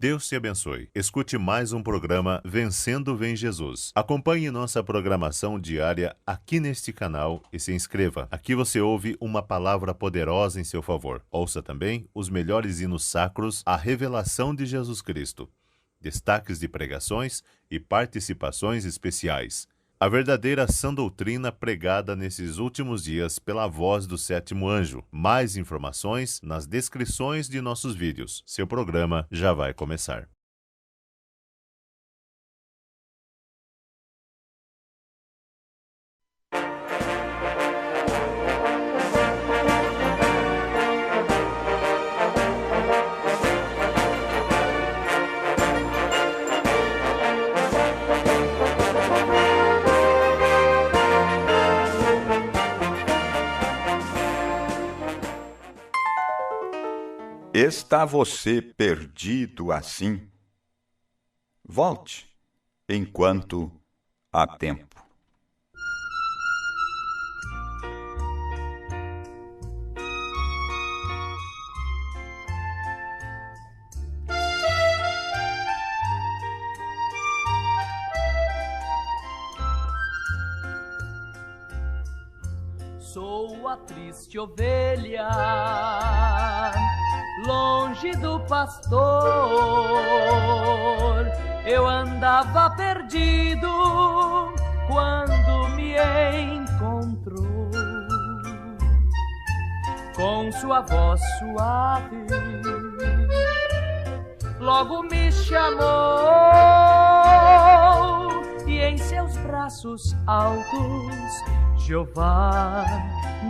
Deus te abençoe. Escute mais um programa Vencendo Vem Jesus. Acompanhe nossa programação diária aqui neste canal e se inscreva. Aqui você ouve uma palavra poderosa em seu favor. Ouça também os melhores hinos sacros, a revelação de Jesus Cristo, destaques de pregações e participações especiais. A verdadeira sã doutrina pregada nesses últimos dias pela voz do sétimo anjo. Mais informações nas descrições de nossos vídeos. Seu programa já vai começar. Está você perdido assim? Volte, enquanto há tempo. Sou a triste ovelha, longe do pastor. Eu andava perdido quando me encontrou. Com sua voz suave, logo me chamou e em seus braços altos Jeová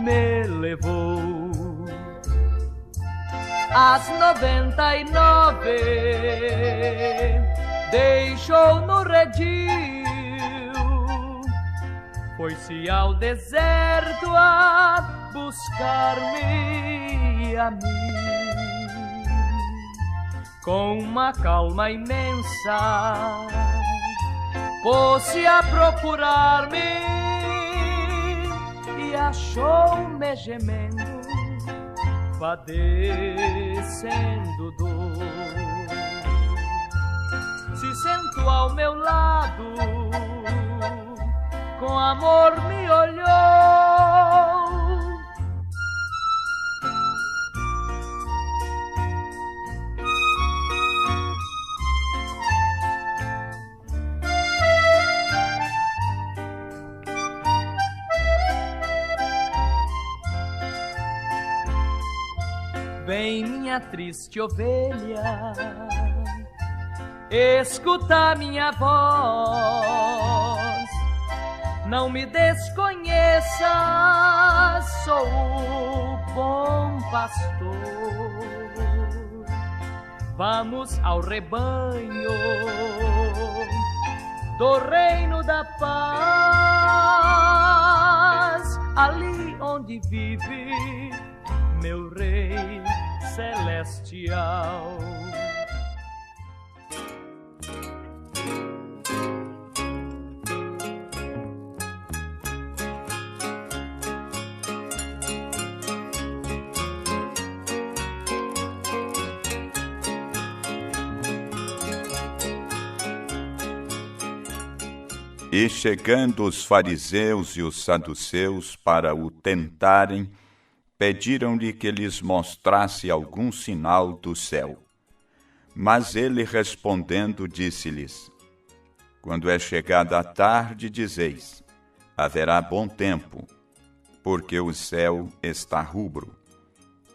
me levou. Às 99 deixou no redil, foi-se ao deserto a buscar-me a mim. Com uma calma imensa pôs-se a procurar-me e achou-me gemendo, padecendo dor. Se sentou ao meu lado, com amor me olhou. Vem, minha triste ovelha, escuta minha voz. Não me desconheças, sou o bom pastor. Vamos ao rebanho do reino da paz, ali onde vive meu Rei celestial. E chegando os fariseus e os saduceus para o tentarem, pediram-lhe que lhes mostrasse algum sinal do céu. Mas ele respondendo disse-lhes: quando é chegada a tarde, dizeis: haverá bom tempo, porque o céu está rubro.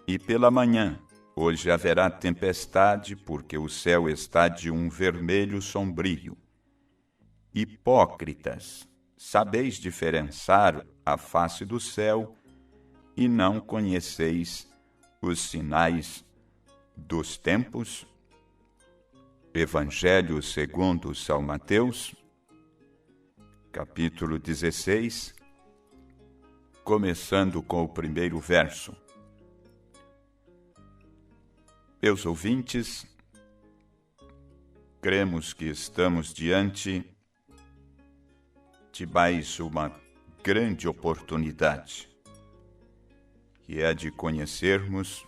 E pela manhã, hoje haverá tempestade, porque o céu está de um vermelho sombrio. Hipócritas, sabeis diferenciar a face do céu e não conheceis os sinais dos tempos? Evangelho segundo São Mateus, capítulo 16, começando com o primeiro verso. Meus ouvintes, cremos que estamos diante de mais uma grande oportunidade, que é de conhecermos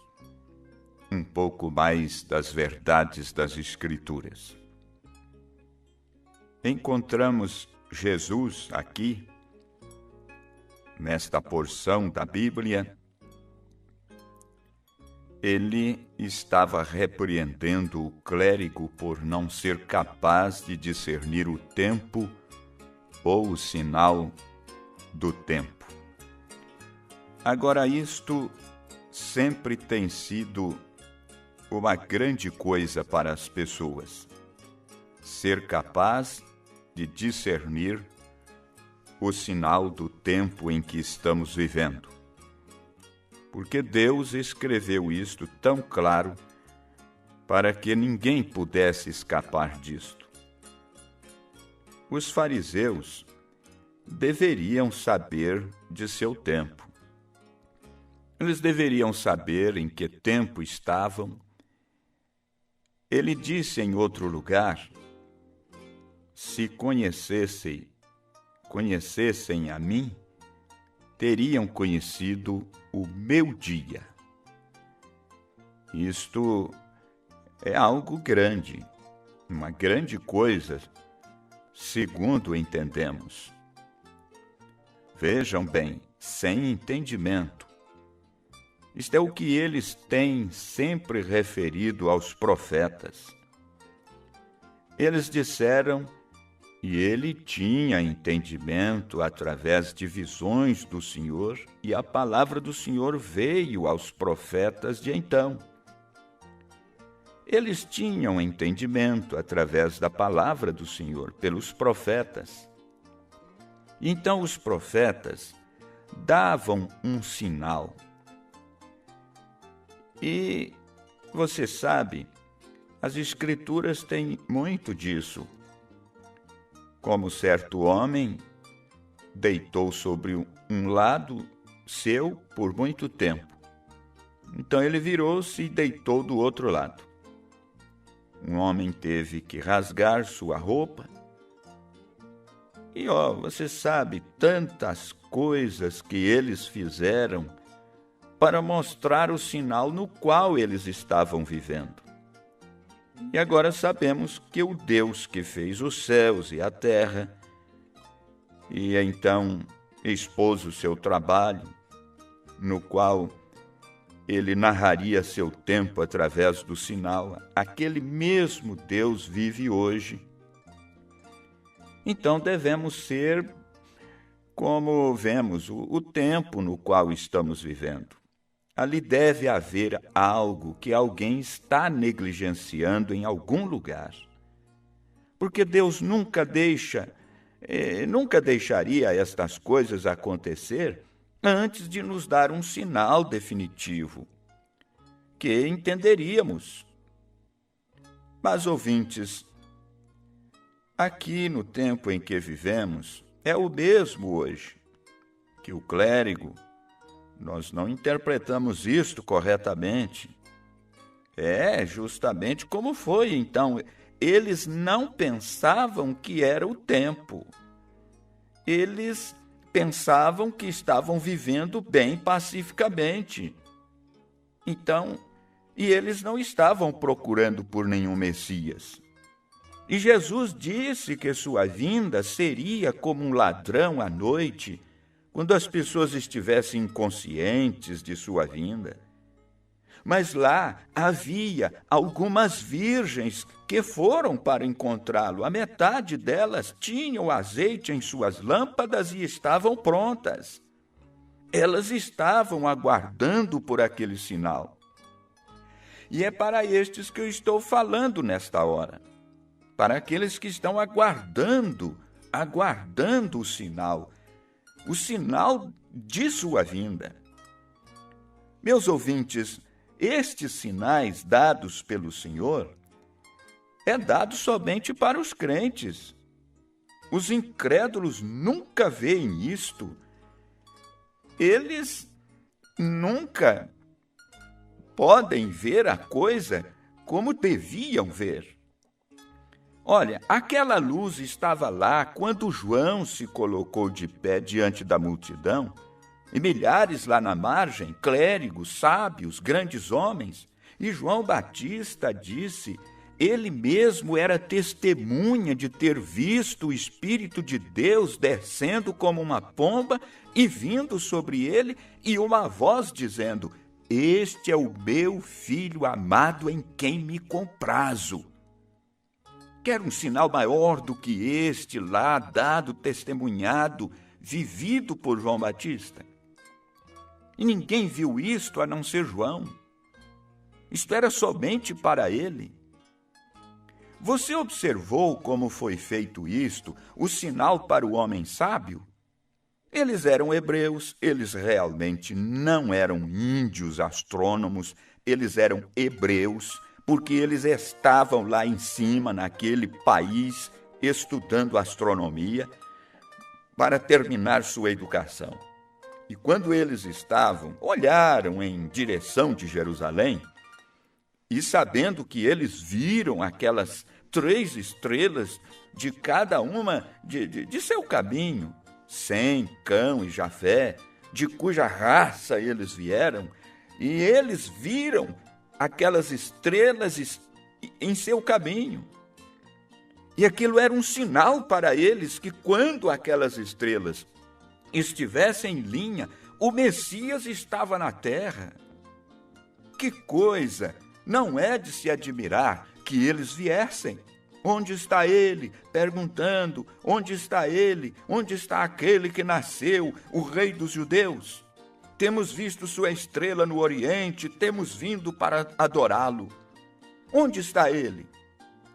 um pouco mais das verdades das Escrituras. Encontramos Jesus aqui, nesta porção da Bíblia. Ele estava repreendendo o clérigo por não ser capaz de discernir o tempo ou o sinal do tempo. Agora, isto sempre tem sido uma grande coisa para as pessoas, ser capaz de discernir o sinal do tempo em que estamos vivendo. Porque Deus escreveu isto tão claro para que ninguém pudesse escapar disto. Os fariseus deveriam saber de seu tempo. Eles deveriam saber em que tempo estavam. Ele disse em outro lugar: se conhecessem a mim, teriam conhecido o meu dia. Isto é algo grande, uma grande coisa, segundo entendemos. Vejam bem, sem entendimento. Isto é o que eles têm sempre referido aos profetas. Eles disseram, e ele tinha entendimento através de visões do Senhor, e a palavra do Senhor veio aos profetas de então. Eles tinham entendimento através da palavra do Senhor, pelos profetas. Então os profetas davam um sinal. E você sabe, as Escrituras têm muito disso. Como certo homem deitou sobre um lado seu por muito tempo. Então ele virou-se e deitou do outro lado. Um homem teve que rasgar sua roupa. E você sabe tantas coisas que eles fizeram para mostrar o sinal no qual eles estavam vivendo. E agora sabemos que o Deus que fez os céus e a terra, e então expôs o seu trabalho, no qual ele narraria seu tempo através do sinal, aquele mesmo Deus vive hoje. Então devemos ser como vemos o tempo no qual estamos vivendo. Ali deve haver algo que alguém está negligenciando em algum lugar. Porque Deus nunca deixaria estas coisas acontecer antes de nos dar um sinal definitivo, que entenderíamos. Mas, ouvintes, aqui no tempo em que vivemos, é o mesmo hoje, que o clérigo, nós não interpretamos isto corretamente. É justamente como foi, então. Eles não pensavam que era o tempo. Eles pensavam que estavam vivendo bem pacificamente. Então, e eles não estavam procurando por nenhum Messias. E Jesus disse que sua vinda seria como um ladrão à noite, quando as pessoas estivessem inconscientes de sua vinda. Mas lá havia algumas virgens que foram para encontrá-lo. A metade delas tinham azeite em suas lâmpadas e estavam prontas. Elas estavam aguardando por aquele sinal. E é para estes que eu estou falando nesta hora. Para aqueles que estão aguardando o sinal de sua vinda. Meus ouvintes, estes sinais dados pelo Senhor é dado somente para os crentes. Os incrédulos nunca veem isto. Eles nunca podem ver a coisa como deviam ver. Olha, aquela luz estava lá quando João se colocou de pé diante da multidão, e milhares lá na margem, clérigos, sábios, grandes homens, E João Batista disse, ele mesmo era testemunha de ter visto o Espírito de Deus descendo como uma pomba e vindo sobre ele, e uma voz dizendo, este é o meu Filho amado em quem me comprazo. Quer um sinal maior do que este lá, dado, testemunhado, vivido por João Batista? E ninguém viu isto a não ser João. Isto era somente para ele. Você observou como foi feito isto, o sinal para o homem sábio? Eles eram hebreus, eles realmente não eram índios astrônomos, eles eram hebreus, porque eles estavam lá em cima, naquele país, estudando astronomia, para terminar sua educação. E quando eles olharam em direção de Jerusalém, e sabendo que eles viram aquelas 3 estrelas de cada uma de seu caminho, Sem, Cão e Jafé, de cuja raça eles vieram, e eles viram aquelas estrelas em seu caminho. E aquilo era um sinal para eles que quando aquelas estrelas estivessem em linha, o Messias estava na terra. Que coisa! Não é de se admirar que eles viessem. Onde está ele? Perguntando, onde está ele? Onde está aquele que nasceu, o Rei dos Judeus? Temos visto sua estrela no Oriente, temos vindo para adorá-lo. Onde está ele?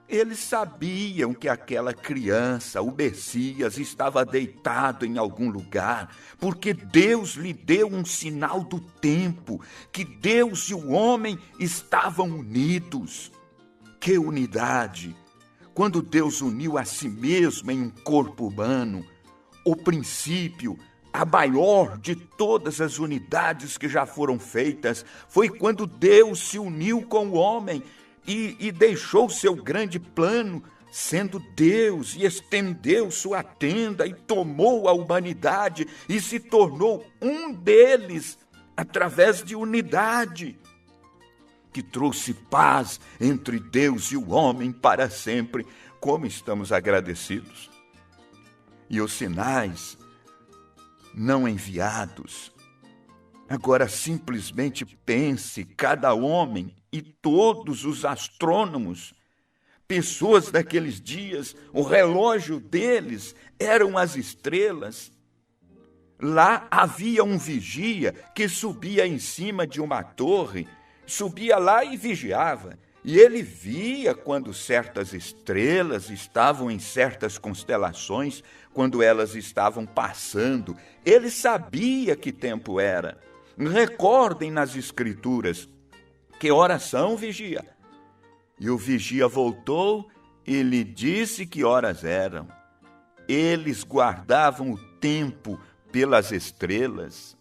Eles sabiam que aquela criança, o Messias, estava deitado em algum lugar, porque Deus lhe deu um sinal do tempo, que Deus e o homem estavam unidos. Que unidade! Quando Deus uniu a si mesmo em um corpo humano, o princípio, a maior de todas as unidades que já foram feitas, foi quando Deus se uniu com o homem e deixou seu grande plano, sendo Deus, e estendeu sua tenda e tomou a humanidade e se tornou um deles através de unidade, que trouxe paz entre Deus e o homem para sempre. Como estamos agradecidos! E os sinais não enviados. Agora simplesmente pense, cada homem e todos os astrônomos, pessoas daqueles dias, o relógio deles eram as estrelas. Lá havia um vigia que subia em cima de uma torre, subia lá e vigiava. E ele via quando certas estrelas estavam em certas constelações, quando elas estavam passando. Ele sabia que tempo era. Recordem nas Escrituras, que horas são, vigia? E o vigia voltou e lhe disse que horas eram. Eles guardavam o tempo pelas estrelas.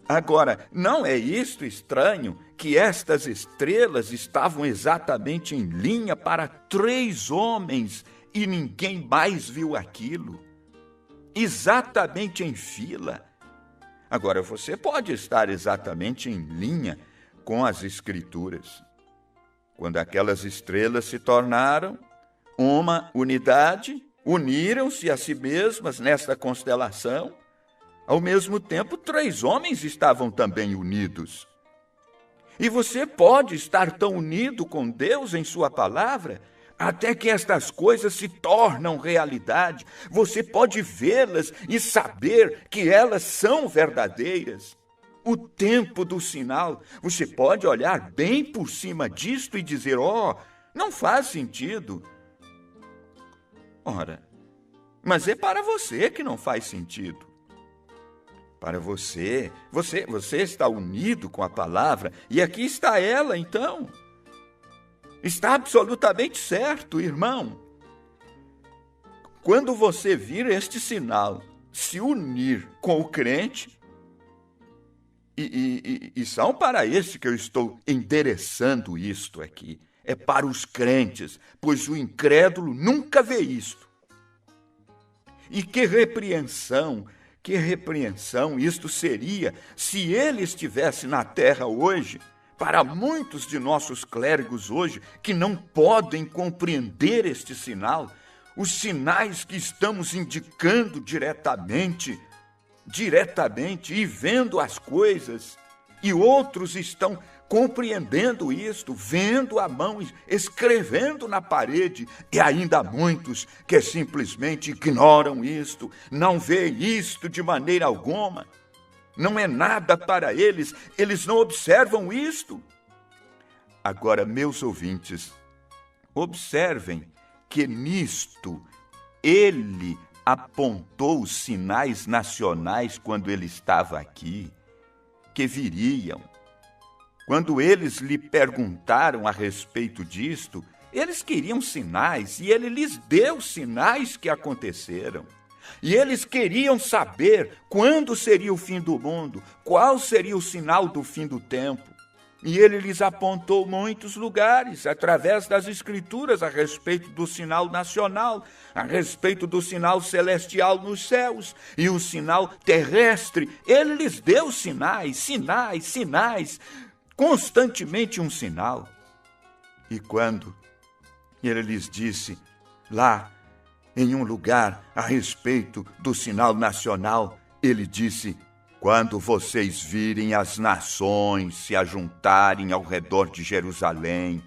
Agora, não é isto estranho que estas estrelas estavam exatamente em linha para 3 homens e ninguém mais viu aquilo? Exatamente em fila. Agora, você pode estar exatamente em linha com as Escrituras. Quando aquelas estrelas se tornaram uma unidade, uniram-se a si mesmas nesta constelação, ao mesmo tempo 3 homens estavam também unidos. E você pode estar tão unido com Deus em sua palavra, até que estas coisas se tornam realidade. Você pode vê-las e saber que elas são verdadeiras. O tempo do sinal, você pode olhar bem por cima disto e dizer, não faz sentido. Ora, mas é para você que não faz sentido. Para você está unido com a palavra, e aqui está ela, então. Está absolutamente certo, irmão. Quando você vir este sinal se unir com o crente, e são para esse que eu estou endereçando isto aqui, é para os crentes, pois o incrédulo nunca vê isto. E que repreensão isto seria se ele estivesse na terra hoje, para muitos de nossos clérigos hoje que não podem compreender este sinal, os sinais que estamos indicando diretamente e vendo as coisas, e outros estão compreendendo isto, vendo a mão, escrevendo na parede, e ainda há muitos que simplesmente ignoram isto, não veem isto de maneira alguma. Não é nada para eles, eles não observam isto. Agora, meus ouvintes, observem que nisto ele apontou os sinais nacionais quando ele estava aqui, que viriam. Quando eles lhe perguntaram a respeito disto, eles queriam sinais e ele lhes deu sinais que aconteceram. E eles queriam saber quando seria o fim do mundo, qual seria o sinal do fim do tempo. E ele lhes apontou muitos lugares, através das Escrituras, a respeito do sinal nacional, a respeito do sinal celestial nos céus e o sinal terrestre. Ele lhes deu sinais, constantemente um sinal. E quando ele lhes disse lá, em um lugar, a respeito do sinal nacional, ele disse: quando vocês virem as nações se ajuntarem ao redor de Jerusalém,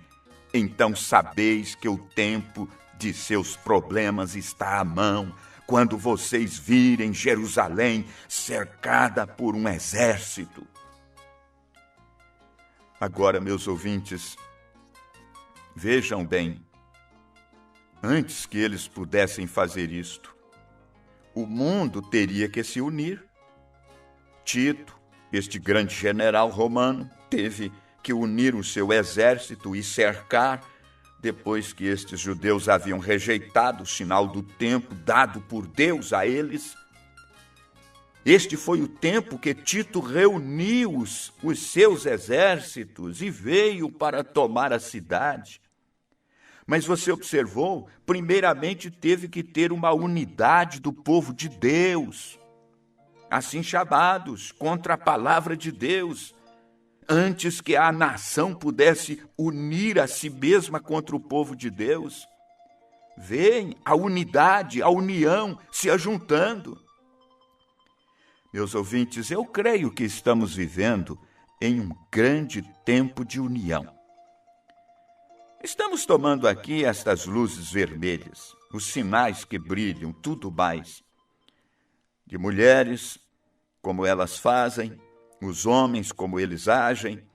então sabeis que o tempo de seus problemas está à mão. Quando vocês virem Jerusalém cercada por um exército. Agora, meus ouvintes, vejam bem, antes que eles pudessem fazer isto, o mundo teria que se unir. Tito, este grande general romano, teve que unir o seu exército e cercar, depois que estes judeus haviam rejeitado o sinal do tempo dado por Deus a eles. Este foi o tempo que Tito reuniu os seus exércitos e veio para tomar a cidade. Mas você observou, primeiramente teve que ter uma unidade do povo de Deus, assim chamados, contra a palavra de Deus, antes que a nação pudesse unir a si mesma contra o povo de Deus. Vem a unidade, a união se ajuntando. Meus ouvintes, eu creio que estamos vivendo em um grande tempo de união. Estamos tomando aqui estas luzes vermelhas, os sinais que brilham, tudo mais. De mulheres, como elas fazem, os homens, como eles agem,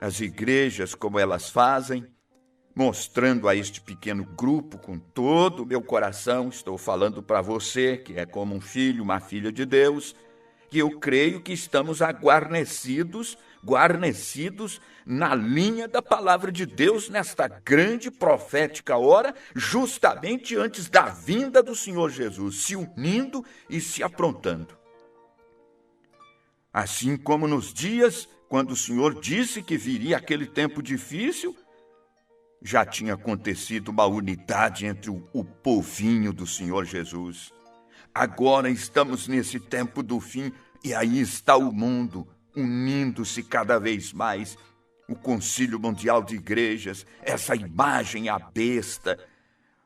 as igrejas, como elas fazem, mostrando a este pequeno grupo com todo o meu coração, estou falando para você, que é como um filho, uma filha de Deus, que eu creio que estamos guarnecidos na linha da palavra de Deus, nesta grande profética hora, justamente antes da vinda do Senhor Jesus, se unindo e se aprontando. Assim como nos dias, quando o Senhor disse que viria aquele tempo difícil, já tinha acontecido uma unidade entre o povinho do Senhor Jesus. Agora estamos nesse tempo do fim e aí está o mundo unindo-se cada vez mais. O Concílio Mundial de Igrejas, essa imagem à besta.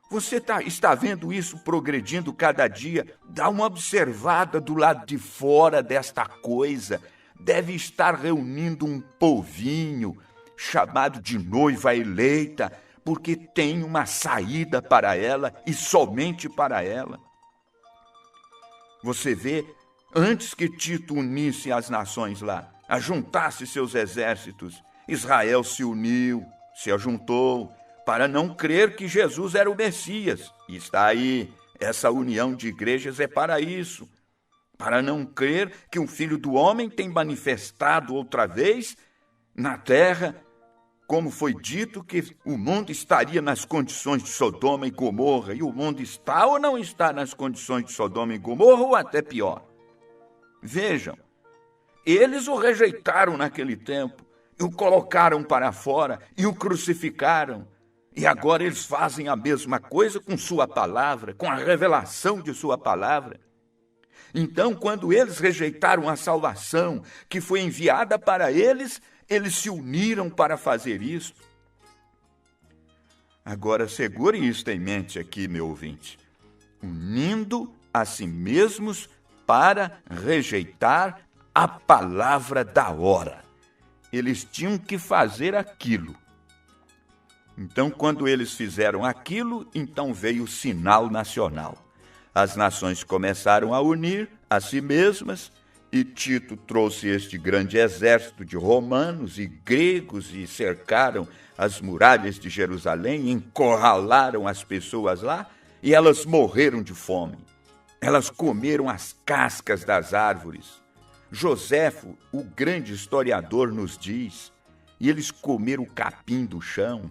Você está vendo isso progredindo cada dia? Dá uma observada do lado de fora desta coisa. Deve estar reunindo um povinho chamado de noiva eleita, porque tem uma saída para ela e somente para ela. Você vê, antes que Tito unisse as nações lá, ajuntasse seus exércitos, Israel se uniu, se ajuntou, para não crer que Jesus era o Messias. E está aí, essa união de igrejas é para isso, para não crer que o Filho do Homem tem manifestado outra vez na terra, como foi dito que o mundo estaria nas condições de Sodoma e Gomorra, e o mundo está ou não está nas condições de Sodoma e Gomorra, ou até pior. Vejam, eles o rejeitaram naquele tempo, e o colocaram para fora, e o crucificaram, e agora eles fazem a mesma coisa com sua palavra, com a revelação de sua palavra. Então, quando eles rejeitaram a salvação que foi enviada para eles, Eles se uniram para fazer isso. Agora, segure isso em mente aqui, meu ouvinte. Unindo a si mesmos para rejeitar a palavra da hora. Eles tinham que fazer aquilo. Então, quando eles fizeram aquilo, então veio o sinal nacional. As nações começaram a unir a si mesmas, e Tito trouxe este grande exército de romanos e gregos e cercaram as muralhas de Jerusalém, encurralaram as pessoas lá, e elas morreram de fome. Elas comeram as cascas das árvores. Joséfo, o grande historiador, nos diz, e eles comeram o capim do chão.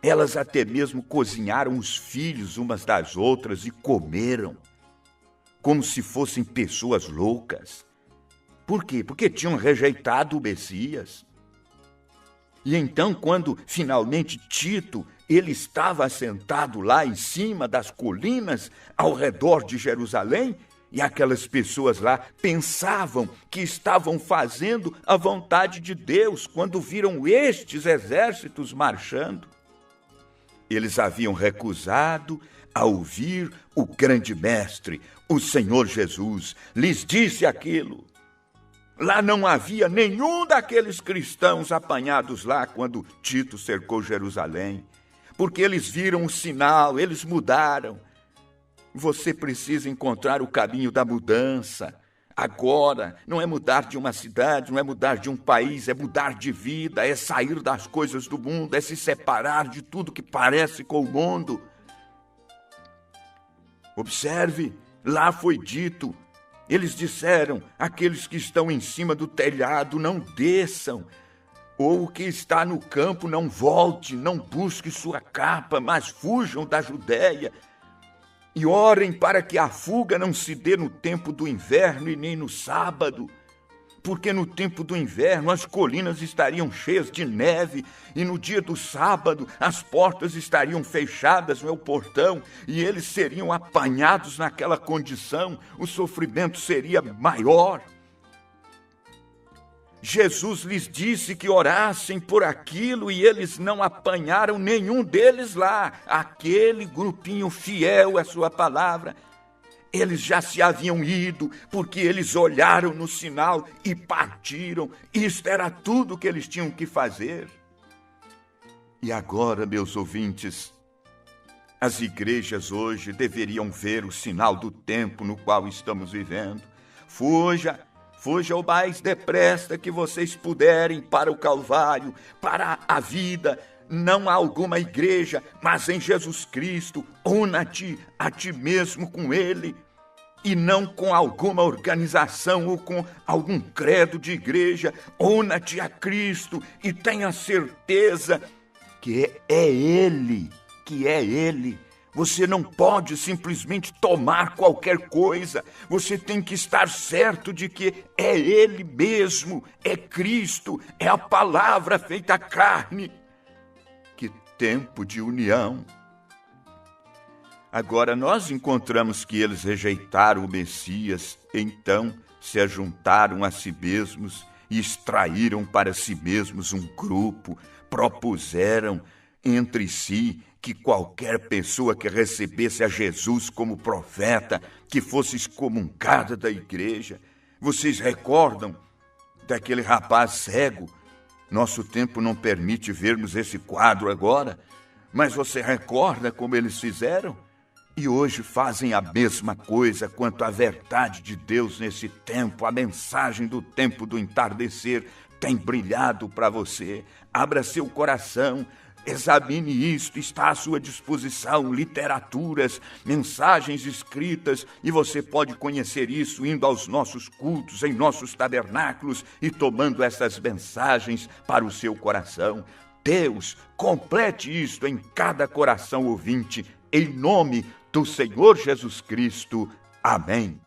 Elas até mesmo cozinharam os filhos umas das outras e comeram, como se fossem pessoas loucas. Por quê? Porque tinham rejeitado o Messias. E então, quando finalmente Tito, ele estava assentado lá em cima das colinas, ao redor de Jerusalém, e aquelas pessoas lá pensavam que estavam fazendo a vontade de Deus quando viram estes exércitos marchando. Eles haviam recusado a ouvir o grande mestre, o Senhor Jesus. Lhes disse aquilo. Lá não havia nenhum daqueles cristãos apanhados lá quando Tito cercou Jerusalém, porque eles viram o sinal, eles mudaram. Você precisa encontrar o caminho da mudança. Agora, não é mudar de uma cidade, não é mudar de um país, é mudar de vida, é sair das coisas do mundo, é se separar de tudo que parece com o mundo. Observe, lá foi dito, eles disseram, aqueles que estão em cima do telhado não desçam, ou o que está no campo não volte, não busque sua capa, mas fujam da Judéia. E orem para que a fuga não se dê no tempo do inverno e nem no sábado, porque no tempo do inverno as colinas estariam cheias de neve e no dia do sábado as portas estariam fechadas no portão e eles seriam apanhados naquela condição, o sofrimento seria maior. Jesus lhes disse que orassem por aquilo e eles não apanharam nenhum deles lá, aquele grupinho fiel à sua palavra. Eles já se haviam ido, porque eles olharam no sinal e partiram. Isto era tudo que eles tinham que fazer. E agora, meus ouvintes, as igrejas hoje deveriam ver o sinal do tempo no qual estamos vivendo. Fuja o mais depressa que vocês puderem para o Calvário, para a vida. Não há alguma igreja, mas em Jesus Cristo, una-te a ti mesmo com Ele, e não com alguma organização ou com algum credo de igreja. Una-te a Cristo e tenha certeza que é Ele, Você não pode simplesmente tomar qualquer coisa. Você tem que estar certo de que é Ele mesmo, é Cristo, é a palavra feita carne. Que tempo de união! Agora nós encontramos que eles rejeitaram o Messias, então se ajuntaram a si mesmos e extraíram para si mesmos um grupo, propuseram entre si que qualquer pessoa que recebesse a Jesus como profeta, que fosse excomungada da igreja. Vocês recordam daquele rapaz cego? Nosso tempo não permite vermos esse quadro agora, mas você recorda como eles fizeram? E hoje fazem a mesma coisa quanto à verdade de Deus nesse tempo. A mensagem do tempo do entardecer tem brilhado para você. Abra seu coração, examine isto, está à sua disposição, literaturas, mensagens escritas, e você pode conhecer isso indo aos nossos cultos, em nossos tabernáculos e tomando essas mensagens para o seu coração. Deus, complete isto em cada coração ouvinte, em nome do Senhor Jesus Cristo. Amém.